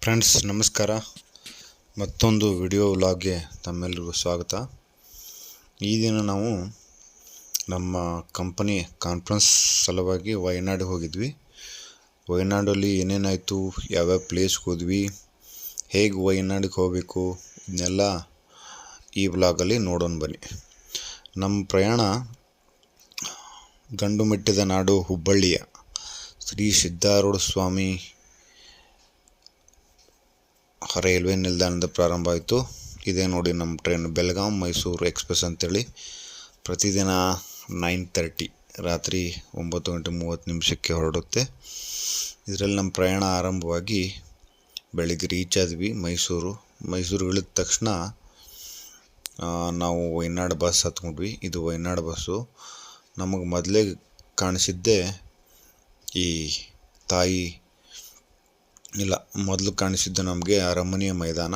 Friends ನಮಸ್ಕಾರ. ಮತ್ತೊಂದು video ವ್ಲಾಗ್ಗೆ ತಮ್ಮೆಲ್ಲರಿಗೂ ಸ್ವಾಗತ. ಈ ದಿನ ನಾವು ನಮ್ಮ ಕಂಪನಿ ಕಾನ್ಫರೆನ್ಸ್ ಸಲುವಾಗಿ ವಯನಾಡಿಗೆ ಹೋಗಿದ್ವಿ. ವಯನಾಡಲ್ಲಿ ಏನೇನಾಯಿತು, ಯಾವ್ಯಾವ ಪ್ಲೇಸ್ಗೆ ಹೋದ್ವಿ, ಹೇಗೆ ವಯನಾಡಿಗೆ ಹೋಗಬೇಕು, ಇದನ್ನೆಲ್ಲ ಈ ವ್ಲಾಗಲ್ಲಿ ನೋಡೋಣ ಬನ್ನಿ. ನಮ್ಮ ಪ್ರಯಾಣ ಗಂಡು ಮೆಟ್ಟಿದ ನಾಡು ಹುಬ್ಬಳ್ಳಿಯ ಶ್ರೀ ಸಿದ್ಧಾರೂಢ ಸ್ವಾಮಿ ರೈಲ್ವೆ ನಿಲ್ದಾಣದ ಪ್ರಾರಂಭ ಆಯಿತು. ಇದೇ ನೋಡಿ ನಮ್ಮ ಟ್ರೈನ್, ಬೆಳಗಾಂ ಮೈಸೂರು ಎಕ್ಸ್ಪ್ರೆಸ್ ಅಂತೇಳಿ ಪ್ರತಿದಿನ 9:30 ರಾತ್ರಿ 9:30 ಹೊರಡುತ್ತೆ. ಇದರಲ್ಲಿ ನಮ್ಮ ಪ್ರಯಾಣ ಆರಂಭವಾಗಿ ಬೆಳಿಗ್ಗೆ ರೀಚ್ ಆದ್ವಿ ಮೈಸೂರು ಇಳಿದ ತಕ್ಷಣ ನಾವು ವಯನಾಡು ಬಸ್ ಹತ್ಕೊಂಡ್ವಿ. ಇದು ವಯನಾಡು ಬಸ್ಸು. ನಮಗೆ ಮೊದಲೇ ಕಾಣಿಸಿದ್ದೆ ಈ ಮೊದಲು ಕಾಣಿಸಿದ್ದು ನಮಗೆ ಅರಮನೆಯ ಮೈದಾನ.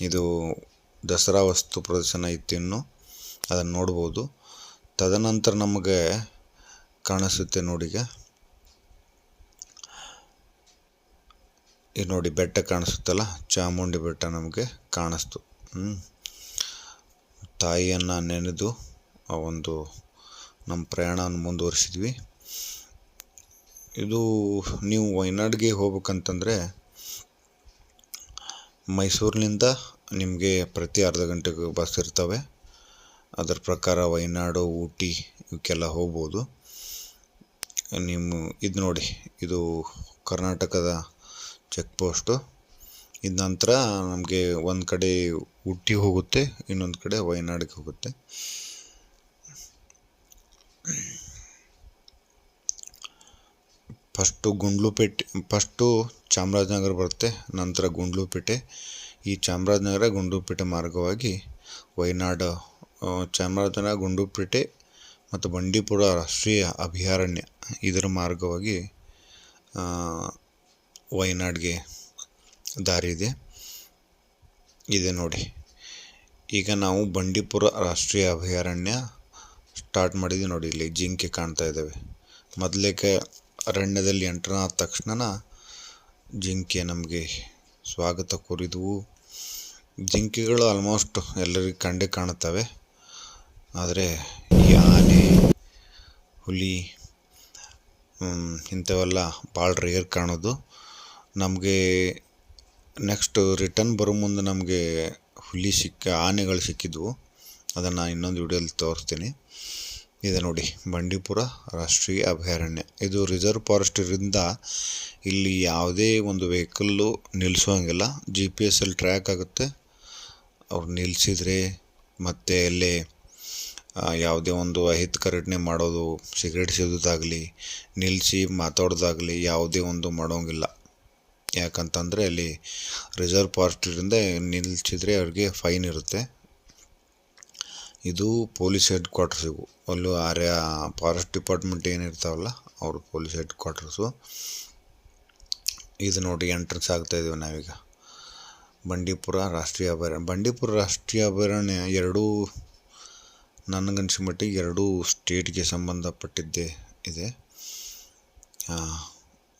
ಇದು ದಸರಾ ವಸ್ತು ಪ್ರದರ್ಶನ ಇತ್ತು, ಇನ್ನು ಅದನ್ನು ನೋಡ್ಬೋದು. ತದನಂತರ ನಮಗೆ ಕಾಣಿಸುತ್ತೆ ನೋಡಿಗ, ಇದು ನೋಡಿ ಬೆಟ್ಟ ಕಾಣಿಸುತ್ತಲ್ಲ, ಚಾಮುಂಡಿ ಬೆಟ್ಟ ನಮಗೆ ಕಾಣಿಸ್ತು. ತಾಯಿಯನ್ನು ನೆನೆದು ಆ ಒಂದು ನಮ್ಮ ಪ್ರಯಾಣವನ್ನು ಮುಂದುವರಿಸಿದ್ವಿ. ಇದು ನೀವು ವಯನಾಡಿಗೆ ಹೋಗ್ಬೇಕಂತಂದರೆ ಮೈಸೂರಿನಿಂದ ನಿಮಗೆ ಪ್ರತಿ ಅರ್ಧ ಗಂಟೆಗೆ ಬಸ್ ಇರ್ತವೆ. ಅದರ ಪ್ರಕಾರ ವಯನಾಡು, ಊಟಿ ಇವಕ್ಕೆಲ್ಲ ಹೋಗ್ಬೋದು. ಇದು ನೋಡಿ, ಇದು ಕರ್ನಾಟಕದ ಚೆಕ್ ಪೋಸ್ಟು. ಇದ ನಂತರ ನಮಗೆ ಒಂದು ಕಡೆ ಊಟಿ ಹೋಗುತ್ತೆ, ಇನ್ನೊಂದು ಕಡೆ ವಯನಾಡಿಗೆ ಹೋಗುತ್ತೆ. ಫಸ್ಟು ಚಾಮರಾಜನಗರ ಬರುತ್ತೆ, ನಂತರ ಗುಂಡ್ಲುಪೇಟೆ. ಈ ಚಾಮರಾಜನಗರ ಗುಂಡ್ಲುಪೇಟೆ ಮಾರ್ಗವಾಗಿ ವಯನಾಡು, ಚಾಮರಾಜನಗರ ಗುಂಡ್ಲುಪೇಟೆ ಮತ್ತು ಬಂಡೀಪುರ ರಾಷ್ಟ್ರೀಯ ಅಭಯಾರಣ್ಯ ಇದರ ಮಾರ್ಗವಾಗಿ ವಯನಾಡಿಗೆ ದಾರಿ ಇದೆ ನೋಡಿ. ಈಗ ನಾವು ಬಂಡೀಪುರ ರಾಷ್ಟ್ರೀಯ ಅಭಯಾರಣ್ಯ ಸ್ಟಾರ್ಟ್ ಮಾಡಿದ್ವಿ ನೋಡಿ. ಇಲ್ಲಿ ಜಿಂಕೆ ಕಾಣ್ತಾ ಇದ್ದಾವೆ. ಮೊದಲೇಕೆ ಅರಣ್ಯದಲ್ಲಿ ಎಂಟರ್ ಆದ ತಕ್ಷಣ ಜಿಂಕೆ ನಮಗೆ ಸ್ವಾಗತ ಕೋರಿದವು. ಜಿಂಕೆಗಳು ಆಲ್ಮೋಸ್ಟ್ ಎಲ್ಲರಿಗೂ ಕಂಡೇ ಕಾಣುತ್ತವೆ. ಆದರೆ ಈ ಆನೆ, ಹುಲಿ ಇಂಥವೆಲ್ಲ ಭಾಳ ರೇರ್ ಕಾಣೋದು. ನಮಗೆ ನೆಕ್ಸ್ಟ್ ರಿಟರ್ನ್ ಬರೋ ಮುಂದೆ ನಮಗೆ ಆನೆಗಳು ಸಿಕ್ಕಿದ್ವು. ಅದನ್ನು ಇನ್ನೊಂದು ವಿಡಿಯೋದಲ್ಲಿ ತೋರಿಸ್ತೀನಿ. ಇದೆ ನೋಡಿ ಬಂಡೀಪುರ ರಾಷ್ಟ್ರೀಯ ಅಭಯಾರಣ್ಯ. ಇದು ರಿಸರ್ವ್ ಫಾರೆಸ್ಟ್ ಇರೋದ್ರಿಂದ ಇಲ್ಲಿ ಯಾವುದೇ ಒಂದು ವೆಹಿಕಲ್ಲು ನಿಲ್ಲಿಸೋಂಗಿಲ್ಲ. GPS ಅಲ್ಲಿ ಟ್ರ್ಯಾಕ್ ಆಗುತ್ತೆ. ಅವ್ರು ನಿಲ್ಲಿಸಿದ್ರೆ ಮತ್ತು ಅಲ್ಲೇ ಯಾವುದೇ ಒಂದು ಅಹಿತಕರಟನೆ ಮಾಡೋದು, ಸಿಗರೇಟ್ ಸೇದೋದಾಗಲಿ, ನಿಲ್ಲಿಸಿ ಮಾತಾಡೋದಾಗಲಿ ಯಾವುದೇ ಒಂದು ಮಾಡೋಂಗಿಲ್ಲ. ಯಾಕಂತಂದರೆ ಅಲ್ಲಿ ರಿಸರ್ವ್ ಫಾರೆಸ್ಟ್ ಇರೋದ್ರಿಂದ ನಿಲ್ಲಿಸಿದ್ರೆ ಅವ್ರಿಗೆ ಫೈನ್ ಇರುತ್ತೆ. ಇದು ಪೊಲೀಸ್ ಹೆಡ್ ಕ್ವಾರ್ಟರ್ಸ್. ಅಲ್ಲೂ ಫಾರೆಸ್ಟ್ ಡಿಪಾರ್ಟ್ಮೆಂಟ್ ಏನಿರ್ತಾವಲ್ಲ ಅವರು ಪೊಲೀಸ್ ಹೆಡ್ ಕ್ವಾರ್ಟರ್ಸು. ಇದು ನೋಡಿ ಎಂಟ್ರೆನ್ಸ್ ಆಗ್ತಾ ಇದ್ದೀವಿ ನಾವೀಗ ಬಂಡೀಪುರ ರಾಷ್ಟ್ರೀಯ ಅಭಯಾರಣ್ಯ. ಬಂಡೀಪುರ ರಾಷ್ಟ್ರೀಯ ಅಭಯಾರಣ್ಯ ನನಗನ್ಸಿದ ಮಟ್ಟಿಗೆ ಎರಡೂ ಸ್ಟೇಟ್ಗೆ ಸಂಬಂಧಪಟ್ಟಿದ್ದೇ ಇದೆ.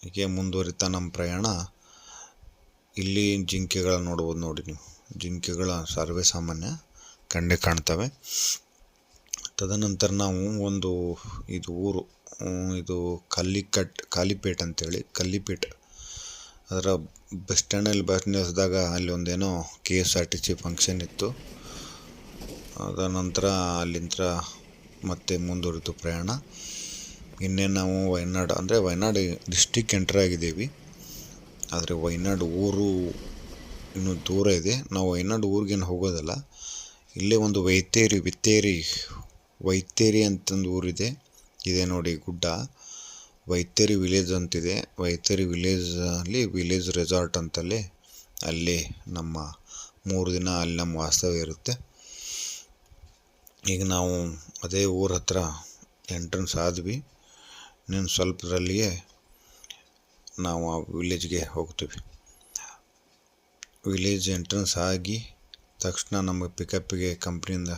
ಹೀಗೆ ಮುಂದುವರಿತಾ ನಮ್ಮ ಪ್ರಯಾಣ. ಇಲ್ಲಿ ಜಿಂಕೆಗಳನ್ನ ನೋಡ್ಬೋದು ನೋಡಿ ನೀವು. ಜಿಂಕೆಗಳ ಸರ್ವೇ ಸಾಮಾನ್ಯ ಕಂಡೇ ಕಾಣ್ತವೆ. ತದನಂತರ ನಾವು ಇದು ಊರು, ಇದು ಕಾಲಿಪೇಟ್ ಅಂತೇಳಿ, ಕಲ್ಲಿಪೇಟ್. ಅದರ ಬಸ್ ಸ್ಟ್ಯಾಂಡಲ್ಲಿ ಬಸ್ ನಿಲ್ಲಿಸಿದಾಗ ಅಲ್ಲಿ ಒಂದೇನೋ KSRTC ಫಂಕ್ಷನ್ ಇತ್ತು. ಅದರ ನಂತರ ಅಲ್ಲಿಂದ ಮತ್ತೆ ಮುಂದುವರಿತು ಪ್ರಯಾಣ. ಇನ್ನೇನು ನಾವು ವಯನಾಡು ಡಿಸ್ಟಿಕ್ ಎಂಟರ್ ಆಗಿದ್ದೀವಿ. ಆದರೆ ವಯನಾಡು ಊರು ಇನ್ನೂ ದೂರ ಇದೆ. ನಾವು ವಯನಾಡು ಊರಿಗೇನು ಹೋಗೋದಲ್ಲ. ಇಲ್ಲೇ ಒಂದು ವೈತೇರಿ ಅಂತಂದು ಊರಿದೆ. ಇದೆ ನೋಡಿ ಗುಡ್ಡ, ವೈತೇರಿ ವಿಲೇಜ್ ಅಂತಿದೆ. ವೈತೇರಿ ವಿಲೇಜ್ ರೆಸಾರ್ಟ್ ಅಂತಲ್ಲಿ, ಅಲ್ಲಿ ನಮ್ಮ 3 ದಿನ ಅಲ್ಲಿ ನಮ್ಮ ವಾಸ್ತವ್ಯ ಇರುತ್ತೆ. ಈಗ ನಾವು ಅದೇ ಊರ ಹತ್ರ ಎಂಟ್ರೆನ್ಸ್ ಆದ್ವಿ. ಇನ್ನೇನು ಸ್ವಲ್ಪದರಲ್ಲಿಯೇ ನಾವು ಆ ವಿಲೇಜ್ಗೆ ಹೋಗ್ತೀವಿ. ವಿಲೇಜ್ ಎಂಟ್ರೆನ್ಸ್ ಆಗಿ ತಕ್ಷಣ ನಮಗೆ ಪಿಕಪ್ಪಿಗೆ ಕಂಪ್ನಿಯಿಂದ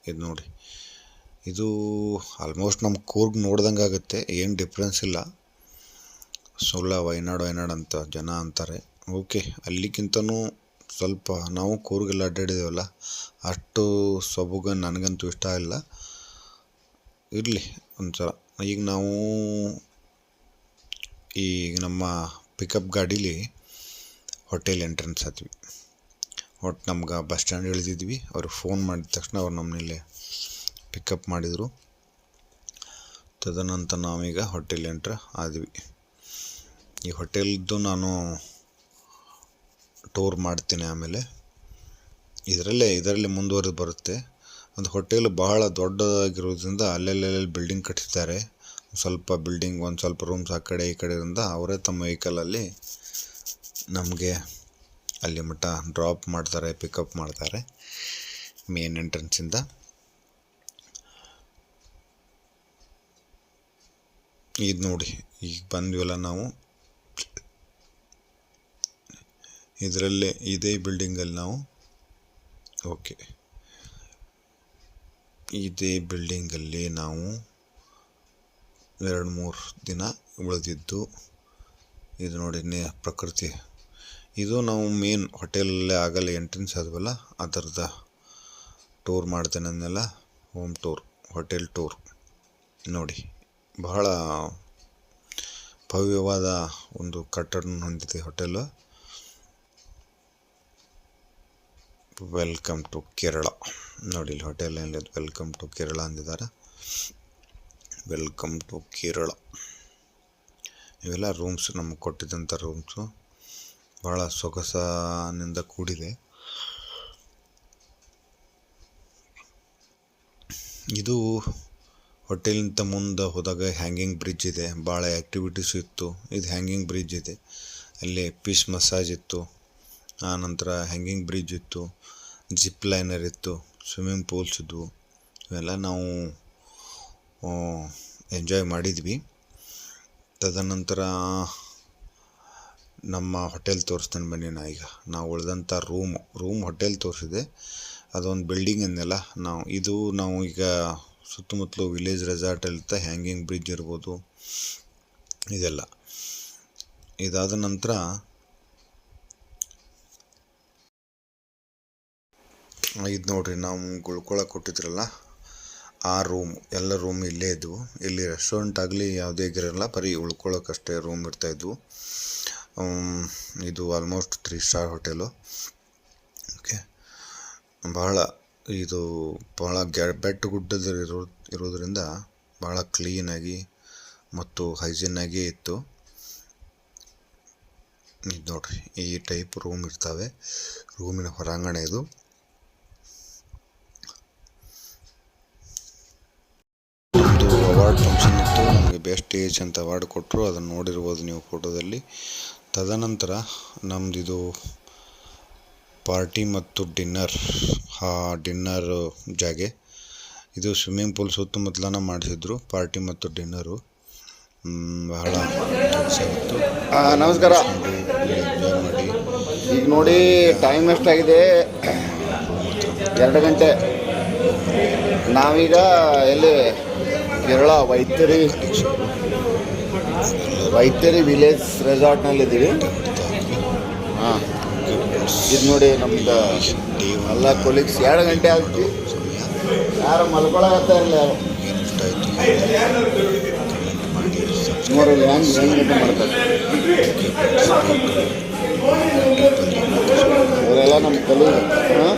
ಇದು ನೋಡಿ, ಇದು ಆಲ್ಮೋಸ್ಟ್ ನಮ್ಮ ಕೂರ್ಗ್ ನೋಡ್ದಂಗೆ ಆಗುತ್ತೆ, ಏನು ಡಿಫ್ರೆನ್ಸ್ ಇಲ್ಲ. ಸುಳ್ಳ ವಯನಾಡು ಅಂತ ಜನ ಅಂತಾರೆ. ಓಕೆ, ಅಲ್ಲಿಗಿಂತನೂ ಸ್ವಲ್ಪ ನಾವು ಕೂರ್ಗೆಲ್ಲ ಅಡ್ಡಾಡಿದೇವಲ್ಲ, ಅಷ್ಟು ಸೊಬಗು ನನಗಂತೂ ಇಷ್ಟ ಇಲ್ಲ. ಇರಲಿ ಒಂದ್ಸಲ. ಈಗ ನಾವು ಈಗ ನಮ್ಮ ಪಿಕಪ್ ಗಾಡೀಲಿ ಹೋಟೆಲ್ ಎಂಟ್ರೆನ್ಸ್ ಆದ್ವಿ. ನಮ್ಗೆ ಬಸ್ ಸ್ಟ್ಯಾಂಡ್ ಇಳಿದಿದ್ವಿ. ಅವ್ರಿಗೆ ಫೋನ್ ಮಾಡಿದ ತಕ್ಷಣ ಅವ್ರು ನಮ್ಮನೇಲಿ ಪಿಕಪ್ ಮಾಡಿದರು. ತದನಂತರ ನಾವೀಗ ಹೋಟೆಲ್ ಎಂಟ್ರ್ ಆದ್ವಿ. ಈ ಹೋಟೆಲ್ದು ನಾನು ಟೂರ್ ಮಾಡ್ತೀನಿ ಆಮೇಲೆ. ಇದರಲ್ಲೇ ಮುಂದುವರೆದು ಬರುತ್ತೆ. ಅದು ಹೋಟೆಲ್ ಬಹಳ ದೊಡ್ಡದಾಗಿರೋದ್ರಿಂದ ಅಲ್ಲೆಲ್ಲ ಬಿಲ್ಡಿಂಗ್ ಕಟ್ಟಿದ್ದಾರೆ. ಸ್ವಲ್ಪ ಬಿಲ್ಡಿಂಗ್, ಒಂದು ಸ್ವಲ್ಪ ರೂಮ್ಸ್ ಆ ಕಡೆ ಈ ಕಡೆಯಿಂದ ಅವರೇ ತಮ್ಮ ವೆಹಿಕಲಲ್ಲಿ ನಮಗೆ ಅಲ್ಲಿ ಮಟ್ಟ ಡ್ರಾಪ್ ಮಾಡ್ತಾರೆ, ಪಿಕಪ್ ಮಾಡ್ತಾರೆ ಮೇನ್ ಎಂಟ್ರೆನ್ಸಿಂದ. ಇದು ನೋಡಿ, ಈಗ ಬಂದ್ವಲ್ಲ ನಾವು ಇದರಲ್ಲೇ, ಇದೇ ಬಿಲ್ಡಿಂಗಲ್ಲಿ ನಾವು ಓಕೆ ಇದೇ ಬಿಲ್ಡಿಂಗಲ್ಲಿ ನಾವು 2-3 ದಿನ ಉಳಿದಿದ್ದು. ಇದು ನೋಡಿ ಪ್ರಕೃತಿ. ಇದು ನಾವು ಮೇನ್ ಹೋಟೆಲಲ್ಲೇ ಆಗಲ್ಲ ಎಂಟ್ರೆನ್ಸ್ ಆದ್ವಲ್ಲ, ಅದರದ ಟೂರ್ ಮಾಡ್ತೇನೆ ಅಂದೆಲ್ಲ, ಹೋಮ್ ಟೂರ್, ಹೋಟೆಲ್ ಟೂರ್. ನೋಡಿ, ಬಹಳ ಭವ್ಯವಾದ ಒಂದು ಕಟ್ಟಡ ಹೊಂದಿದೆ ಹೋಟೆಲು. Welcome to Kerala. ನೋಡಿ ಇಲ್ಲಿ ಹೋಟೆಲಲ್ಲಿ ವೆಲ್ಕಮ್ ಟು ಕೇರಳ ಅಂದಿದ್ದಾರೆ. Welcome to Kerala. ಇವೆಲ್ಲ ರೂಮ್ಸ್, ನಮಗೆ ಕೊಟ್ಟಿದ್ದಂಥ ರೂಮ್ಸು ಭಾಳ ಸೊಗಸಾನಿಂದ ಕೂಡಿದೆ. ಇದು ಹೋಟೆಲಿಂದ ಮುಂದೆ ಹೋದಾಗ ಹ್ಯಾಂಗಿಂಗ್ ಬ್ರಿಡ್ಜ್ ಇದೆ. ಭಾಳ ಆ್ಯಕ್ಟಿವಿಟೀಸ್ ಇತ್ತು. ಇದು ಹ್ಯಾಂಗಿಂಗ್ ಬ್ರಿಡ್ಜ್ ಇದೆ. ಅಲ್ಲಿ ಫಿಶ್ ಮಸಾಜ್ ಇತ್ತು, ಆನಂತರ ಹ್ಯಾಂಗಿಂಗ್ ಬ್ರಿಡ್ಜ್ ಇತ್ತು, ಜಿಪ್ ಲೈನರ್ ಇತ್ತು, ಸ್ವಿಮ್ಮಿಂಗ್ ಪೂಲ್ಸ್ ಇದ್ವು. ಇವೆಲ್ಲ ನಾವು ಎಂಜಾಯ್ ಮಾಡಿದ್ವಿ. ತದನಂತರ ನಮ್ಮ ಹೋಟೆಲ್ ತೋರಿಸ್ತೇನೆ ಬನ್ನಿ. ಈಗ ನಾವು ಉಳಿದಂಥ ರೂಮ್ ಹೋಟೆಲ್ ತೋರಿಸಿದೆ. ಅದೊಂದು ಬಿಲ್ಡಿಂಗ್ ಅಂದೆಲ್ಲ ನಾವು ಈಗ ಸುತ್ತಮುತ್ತಲು ವಿಲೇಜ್ ರೆಸಾರ್ಟ್ ಇರುತ್ತೆ. ಹ್ಯಾಂಗಿಂಗ್ ಬ್ರಿಡ್ಜ್ ಇರ್ಬೋದು, ಇದೆಲ್ಲ. ಇದಾದ ನಂತರ ಇದು ನೋಡ್ರಿ, ನಾವು ಉಳ್ಕೊಳಕ್ಕೆ ಕೊಟ್ಟಿದ್ರಲ್ಲ ಆ ಎಲ್ಲ ರೂಮ್ ಇಲ್ಲೇ ಇದ್ವು. ಇಲ್ಲಿ ರೆಸ್ಟೋರೆಂಟ್ ಆಗಲಿ ಯಾವುದೇ ಇರಲ್ಲ, ಬರೀ ಉಳ್ಕೊಳ್ಳೋಕ್ಕಷ್ಟೇ ರೂಮ್ ಇರ್ತಾಯಿದ್ವು. ಇದು ಆಲ್ಮೋಸ್ಟ್ 3 ಸ್ಟಾರ್ ಹೋಟೆಲು. ಓಕೆ, ಇದು ಭಾಳ ಬೆಟ್ಟ ಗುಡ್ಡದಲ್ಲಿ ಇರೋದ್ರಿಂದ ಭಾಳ ಕ್ಲೀನಾಗಿ ಮತ್ತು ಹೈಜೀನಾಗಿ ಇತ್ತು. ಇದು ನೋಡ್ರಿ, ಈ ಟೈಪ್ ರೂಮ್ ಇರ್ತವೆ. ರೂಮಿನ ಹೊರಾಂಗಣ ಇದು. ಒಂದು ಅವಾರ್ಡ್ ಫಂಕ್ಷನ್ ಇತ್ತು, ನಮಗೆ ಬೆಸ್ಟ್ ಏಜ್ ಅಂತ ಅವಾರ್ಡ್ ಕೊಟ್ಟರು. ಅದನ್ನು ನೋಡಿರ್ಬೋದು ನೀವು ಫೋಟೋದಲ್ಲಿ. ತದನಂತರ ನಮ್ಮದಿದು ಪಾರ್ಟಿ ಮತ್ತು ಡಿನ್ನರ್ ಜಾಗೆ. ಇದು ಸ್ವಿಮ್ಮಿಂಗ್ ಪೂಲ್ ಸುತ್ತಮುತ್ತಲನ ಮಾಡಿಸಿದ್ರು, ಪಾರ್ಟಿ ಮತ್ತು ಡಿನ್ನರು. ಬಹಳ ಚೆನ್ನಾಗಿತ್ತು. ನಮಸ್ಕಾರ. ಎಂಜಾಯ್ ಮಾಡಿ. ಈಗ ನೋಡಿ ಟೈಮ್ ಎಷ್ಟಾಗಿದೆ, 2 ಗಂಟೆ. ನಾವೀಗ ಎಲ್ಲಿ ಕೇರಳ ವೈತ್ಯರಿ ವಿಲೇಜ್ ರೆಸಾರ್ಟ್ನಲ್ಲಿದ್ದೀವಿ. ಹಾಂ, ಇದು ನೋಡಿ ನಮ್ದು ಎಲ್ಲ ಕೊಲೀಗ್ಸ್. 2 ಗಂಟೆ ಆಗ್ತಿ, ಯಾರು ಮಲ್ಕೊಳಕತ್ತಾ ಇರಲಿಲ್ಲ. ಯಾರು ನೋಡಲ್ಲ ಹೆಂಗೆ ಮಾಡ್ತಾರೆ ಇವರೆಲ್ಲ ನಮ್ಮ ಕೊಲೀಗ್. ಹಾಂ,